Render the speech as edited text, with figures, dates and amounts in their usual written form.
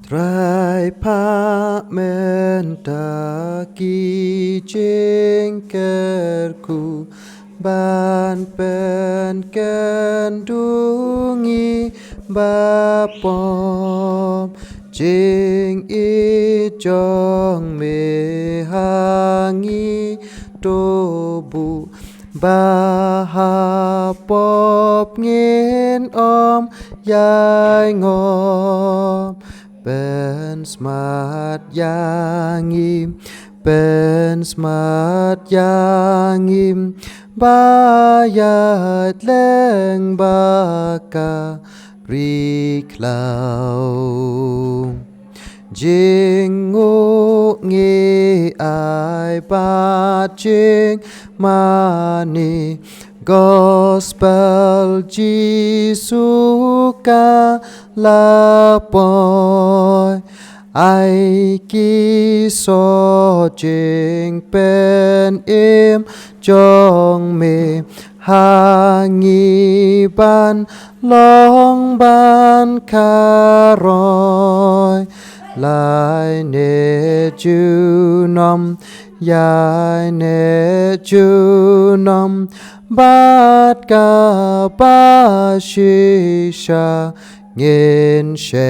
Trai pa menta ki jingkerku ban pen kendungi bapom jing i jong me hangi tobu bahapop ngin om yai ngom ben smart yangim ben smart yangim bayat leng baka riklau jingu ngi ai ba jing mani Gospel Giêsu ca la boy ai ki so jing pen im jong me hangi ban long ban karoi lai ne chu nom yai ne chu nom bát ca ba shi sha nghiên xem